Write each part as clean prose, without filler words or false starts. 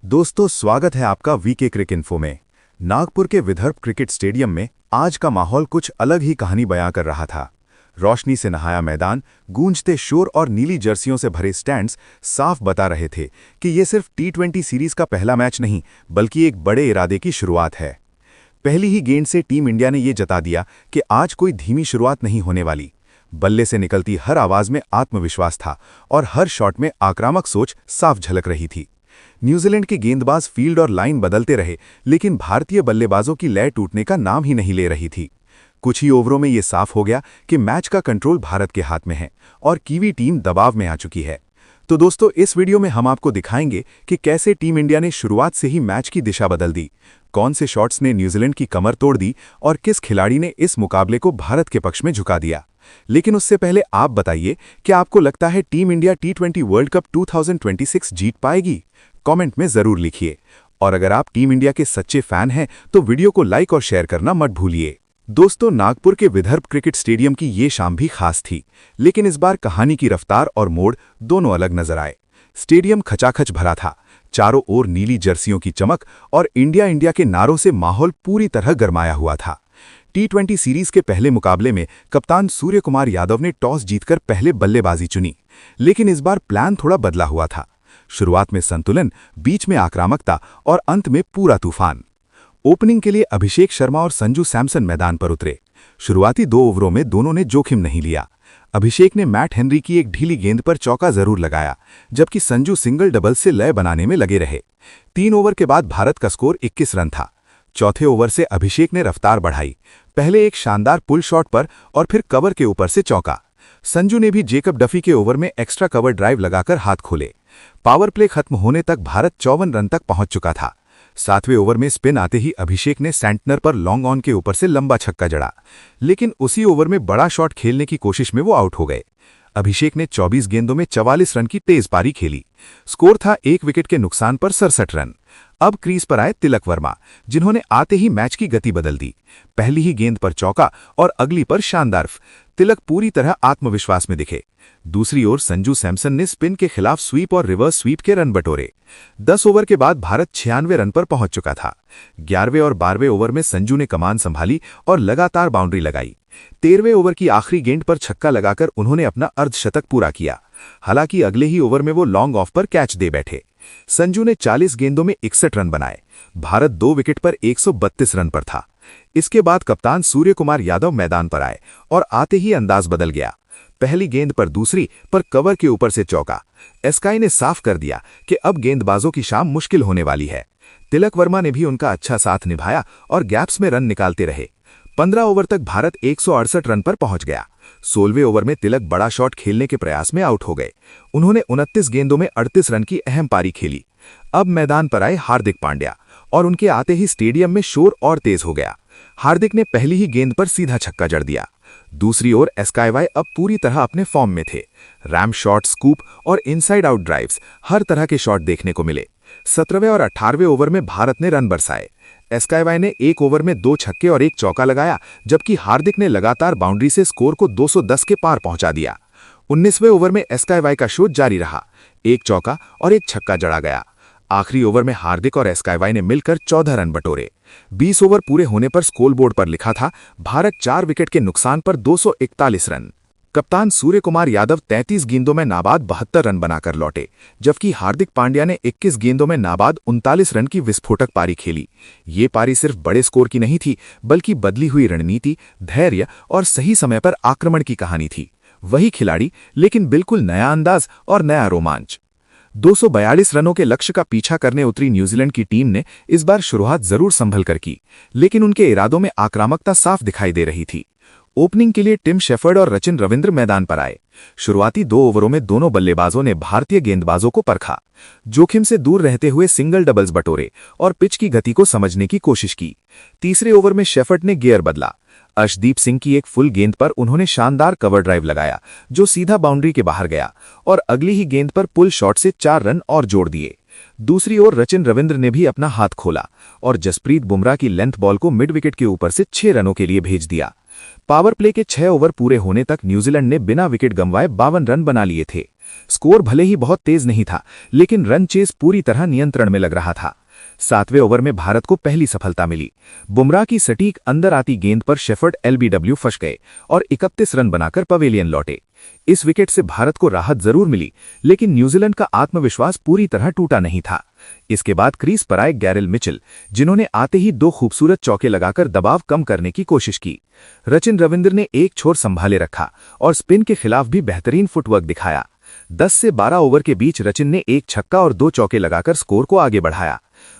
दोस्तों, स्वागत है आपका वीके क्रिक इन्फो में। नागपुर के विदर्भ क्रिकेट स्टेडियम में आज का माहौल कुछ अलग ही कहानी बयां कर रहा था। रोशनी से नहाया मैदान, गूंजते शोर और नीली जर्सियों से भरे स्टैंड्स साफ बता रहे थे कि ये सिर्फ टी20 सीरीज का पहला मैच नहीं, बल्कि एक बड़े इरादे की शुरुआत है। पहली ही गेंद से टीम इंडिया ने ये जता दिया कि आज कोई धीमी शुरुआत नहीं होने वाली। बल्ले से निकलती हर आवाज में आत्मविश्वास था और हर शॉट में आक्रामक सोच साफ झलक रही थी। न्यूजीलैंड के गेंदबाज फील्ड और लाइन बदलते रहे, लेकिन भारतीय बल्लेबाजों की लय टूटने का नाम ही नहीं ले रही थी। कुछ ही ओवरों में ये साफ हो गया कि मैच का कंट्रोल भारत के हाथ में है और कीवी टीम दबाव में आ चुकी है। तो दोस्तों, इस वीडियो में हम आपको दिखाएंगे कि कैसे टीम इंडिया ने शुरुआत से ही मैच की दिशा बदल दी, कौन से शॉट्स ने न्यूजीलैंड की कमर तोड़ दी और किस खिलाड़ी ने इस मुकाबले को भारत के पक्ष में झुका दिया। लेकिन उससे पहले आप बताइए, क्या आपको लगता है टीम इंडिया टी20 वर्ल्ड कप 2026 जीत पाएगी? कमेंट में जरूर लिखिए। और अगर आप टीम इंडिया के सच्चे फैन हैं तो वीडियो को लाइक और शेयर करना मत भूलिए। दोस्तों, नागपुर के विदर्भ क्रिकेट स्टेडियम की ये शाम भी खास थी, लेकिन इस बार कहानी की रफ्तार और मोड़ दोनों अलग नजर आए। स्टेडियम खचाखच भरा था, चारों ओर नीली जर्सियों की चमक और इंडिया इंडिया के नारों से माहौल पूरी तरह गरमाया हुआ था। टी20 सीरीज के पहले मुकाबले में कप्तान सूर्य कुमार यादव ने टॉस जीतकर पहले बल्लेबाजी चुनी, लेकिन इस बार प्लान थोड़ा बदला हुआ था। शुरुआत में संतुलन, बीच में आक्रामकता और अंत में पूरा तूफान। ओपनिंग के लिए अभिषेक शर्मा और संजू सैमसन मैदान पर उतरे। शुरुआती 2 ओवरों में दोनों ने जोखिम नहीं लिया। अभिषेक ने मैट हेनरी की एक ढीली गेंद पर चौका जरूर लगाया, जबकि संजू सिंगल डबल से लय बनाने में लगे रहे। 3 ओवर के बाद भारत का स्कोर 21 रन था। चौथे ओवर से अभिषेक ने रफ्तार बढ़ाई, पहले एक शानदार पुल शॉट पर और फिर कवर के ऊपर से चौका। संजू ने भी जेकब डफी के ओवर में एक्स्ट्रा कवर ड्राइव लगाकर हाथ खोले। पावर प्ले खत्म होने तक भारत 54 रन तक पहुंच चुका था। 7वें ओवर में स्पिन आते ही अभिषेक ने सैंटनर पर लॉन्ग ऑन के ऊपर से लंबा छक्का जड़ा, लेकिन उसी ओवर में बड़ा शॉट खेलने की कोशिश में वो आउट हो गए। अभिषेक ने 24 गेंदों में 44 रन की तेज पारी खेली। स्कोर था 1 विकेट के नुकसान पर 67 रन। अब क्रीज पर आए तिलक वर्मा, जिन्होंने आते ही मैच की गति बदल दी। पहली ही गेंद पर चौका और अगली पर शानदार। तिलक पूरी तरह आत्मविश्वास में दिखे। दूसरी ओर संजू सैमसन ने स्पिन के खिलाफ स्वीप और रिवर्स स्वीप के रन बटोरे। 10 ओवर के बाद भारत 96 रन पर पहुंच चुका था। 11वें और 12वें ओवर में संजू ने कमान संभाली और लगातार बाउंड्री लगाई। 13वें ओवर की आखिरी गेंद पर छक्का लगाकर उन्होंने अपना अर्धशतक पूरा किया। हालांकि अगले ही ओवर में वो लॉन्ग ऑफ पर कैच दे बैठे। संजू ने 40 गेंदों में 61 रन बनाए। भारत 2 विकेट पर 132 रन पर था। इसके बाद कप्तान सूर्य कुमार यादव मैदान पर आए और आते ही अंदाज बदल गया। पहली गेंद पर दूसरी पर कवर के ऊपर से चौका। स्काई ने साफ कर दिया कि अब गेंदबाजों की शाम मुश्किल होने वाली है। तिलक वर्मा ने भी उनका अच्छा साथ निभाया और गैप्स में रन निकालते रहे। 15 ओवर तक भारत 168 रन पर पहुंच गया। 16वें ओवर में तिलक बड़ा शॉट खेलने के प्रयास में आउट हो गए। उन्होंने 29 गेंदों में 38 रन की अहम पारी खेली। अब मैदान पर आए हार्दिक पांड्या और उनके आते ही स्टेडियम में शोर और तेज हो गया। हार्दिक ने पहली ही गेंद पर सीधा छक्का जड़ दिया। दूसरी ओर एस्काईवाई अब पूरी तरह अपने फॉर्म में थे। रैम शॉट, स्कूप और इनसाइड आउट ड्राइव्स, हर तरह के शॉट देखने को मिले। 17वें और 18वें ओवर में भारत ने रन बरसाए। एस्काईवाई ने 1 ओवर में 2 छक्के और 1 चौका लगाया, जबकि हार्दिक ने लगातार बाउंड्री से स्कोर को 210 के पार पहुंचा दिया। 19वें ओवर में एस्काईवाई का शो जारी रहा। 1 चौका और 1 छक्का जड़ा गया। आखिरी ओवर में हार्दिक और एस्काईवाई ने मिलकर 14 रन बटोरे। 20 ओवर पूरे होने पर स्कोर बोर्ड पर लिखा था भारत 4 विकेट के नुकसान पर 241 रन। कप्तान सूर्य कुमार यादव 33 गेंदों में नाबाद 72 रन बनाकर लौटे, जबकि हार्दिक पांड्या ने 21 गेंदों में नाबाद 39 रन की विस्फोटक पारी खेली। ये पारी सिर्फ बड़े स्कोर की नहीं थी, बल्कि बदली हुई रणनीति, धैर्य और सही समय पर आक्रमण की कहानी थी। वही खिलाड़ी, लेकिन बिल्कुल नया अंदाज और नया रोमांच। 242 रनों के लक्ष्य का पीछा करने उतरी न्यूजीलैंड की टीम ने इस बार शुरुआत जरूर संभल कर की, लेकिन उनके इरादों में आक्रामकता साफ दिखाई दे रही थी। ओपनिंग के लिए टिम शेफर्ड और रचिन रविंद्र मैदान पर आए। शुरुआती 2 ओवरों में दोनों बल्लेबाजों ने भारतीय गेंदबाजों को परखा, जोखिम से दूर रहते हुए सिंगल डबल्स बटोरे और पिच की गति को समझने की कोशिश की। तीसरे ओवर में शेफर्ड ने गियर बदला। अर्शदीप सिंह की एक फुल गेंद पर उन्होंने शानदार कवर ड्राइव लगाया, जो सीधा बाउंड्री के बाहर गया और अगली ही गेंद पर पुल शॉट से 4 रन और जोड़ दिए। दूसरी ओर रचिन रविंद्र ने भी अपना हाथ खोला और जसप्रीत बुमराह की लेंथ बॉल को मिड विकेट के ऊपर से 6 रनों के लिए भेज दिया। पावर प्ले के 6 ओवर पूरे होने तक न्यूजीलैंड ने बिना विकेट गंवाए 52 रन बना लिए थे। स्कोर भले ही बहुत तेज नहीं था, लेकिन रन चेस पूरी तरह नियंत्रण में लग रहा था। 7वें ओवर में भारत को पहली सफलता मिली। बुमराह की सटीक अंदर आती गेंद पर शेफर्ड एलबीडब्ल्यू फंस गए और 31 रन बनाकर पवेलियन लौटे। इस विकेट से भारत को राहत जरूर मिली, लेकिन न्यूजीलैंड का आत्मविश्वास पूरी तरह टूटा नहीं था। इसके बाद क्रीज पर आए गैरेल मिचेल, जिन्होंने आते ही 2 खूबसूरत चौके लगाकर दबाव कम करने की कोशिश की। रचिन रविंद्र ने एक छोर संभाले रखा और स्पिन के खिलाफ भी बेहतरीन फुटवर्क दिखाया। 10 से 12 ओवर के बीच रचिन ने 1 छक्का और 2 चौके लगाकर स्कोर को आगे बढ़ाया।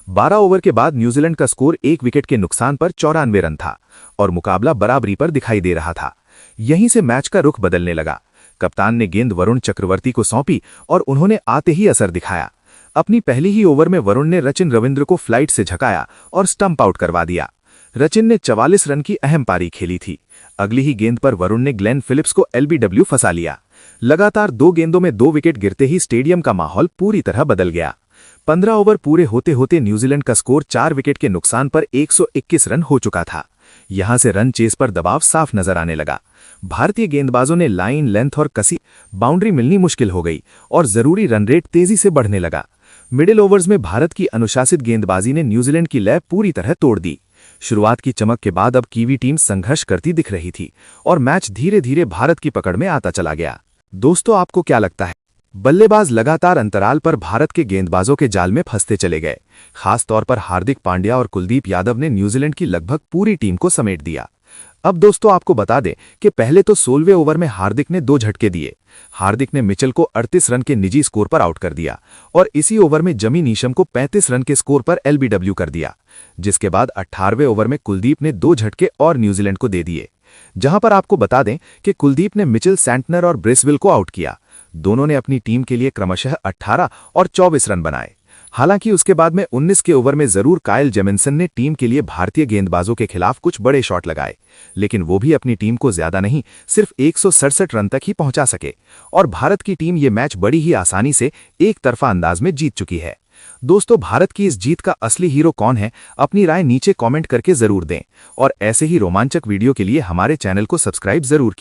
12 ओवर के बाद न्यूजीलैंड का स्कोर 1 विकेट के नुकसान पर 94 रन था और मुकाबला बराबरी पर दिखाई दे रहा था। यहीं से मैच का रुख बदलने लगा। कप्तान ने गेंद वरुण चक्रवर्ती को सौंपी और उन्होंने आते ही असर दिखाया। अपनी पहली ही ओवर में वरुण ने रचिन रविंद्र को फ्लाइट से झकाया और स्टंप आउट करवा दिया। रचिन ने 44 रन की अहम पारी खेली थी। अगली ही गेंद पर वरुण ने ग्लेन फिलिप्स को एलबीडब्ल्यू फंसा लिया। लगातार 2 गेंदों में 2 विकेट गिरते ही स्टेडियम का माहौल पूरी तरह बदल गया। 15 ओवर पूरे होते होते न्यूजीलैंड का स्कोर 4 विकेट के नुकसान पर 121 रन हो चुका था। यहां से रन चेस पर दबाव साफ नजर आने लगा। भारतीय गेंदबाजों ने लाइन, लेंथ और कसी बाउंड्री मिलनी मुश्किल हो गई और जरूरी रन रेट तेजी से बढ़ने लगा। मिडिल ओवर्स में भारत की अनुशासित गेंदबाजी ने न्यूजीलैंड की लय पूरी तरह तोड़ दी। शुरुआत की चमक के बाद अब कीवी टीम संघर्ष करती दिख रही थी और मैच धीरे धीरे भारत की पकड़ में आता चला गया। दोस्तों, आपको क्या लगता है? बल्लेबाज लगातार अंतराल पर भारत के गेंदबाजों के जाल में फंसते चले गए। खास तौर पर हार्दिक पांड्या और कुलदीप यादव ने न्यूजीलैंड की लगभग पूरी टीम को समेट दिया। अब दोस्तों, आपको बता दें कि पहले तो 16वें ओवर में हार्दिक ने 2 झटके दिए। हार्दिक ने मिचेल को 38 रन के निजी स्कोर पर आउट कर दिया और इसी ओवर में जमी नीशम को 35 रन के स्कोर पर एलबीडब्ल्यू कर दिया, जिसके बाद 18वें ओवर में कुलदीप ने 2 झटके और न्यूजीलैंड को दे दिए। जहां पर आपको बता दें कि कुलदीप ने मिचेल सैंटनर और ब्रेसविल को आउट किया। दोनों ने अपनी टीम के लिए क्रमशः 18 और 24 रन बनाए। हालांकि उसके बाद में 19 के ओवर में जरूर काइल जेमिन्सन ने टीम के लिए भारतीय गेंदबाजों के खिलाफ कुछ बड़े शॉट लगाए, लेकिन वो भी अपनी टीम को ज्यादा नहीं, सिर्फ 167 रन तक ही पहुंचा सके और भारत की टीम ये मैच बड़ी ही आसानी से एक तरफा अंदाज में जीत चुकी है। दोस्तों, भारत की इस जीत का असली हीरो कौन है? अपनी राय नीचे कमेंट करके जरूर दें और ऐसे ही रोमांचक वीडियो के लिए हमारे चैनल को सब्सक्राइब जरूर कीजिए।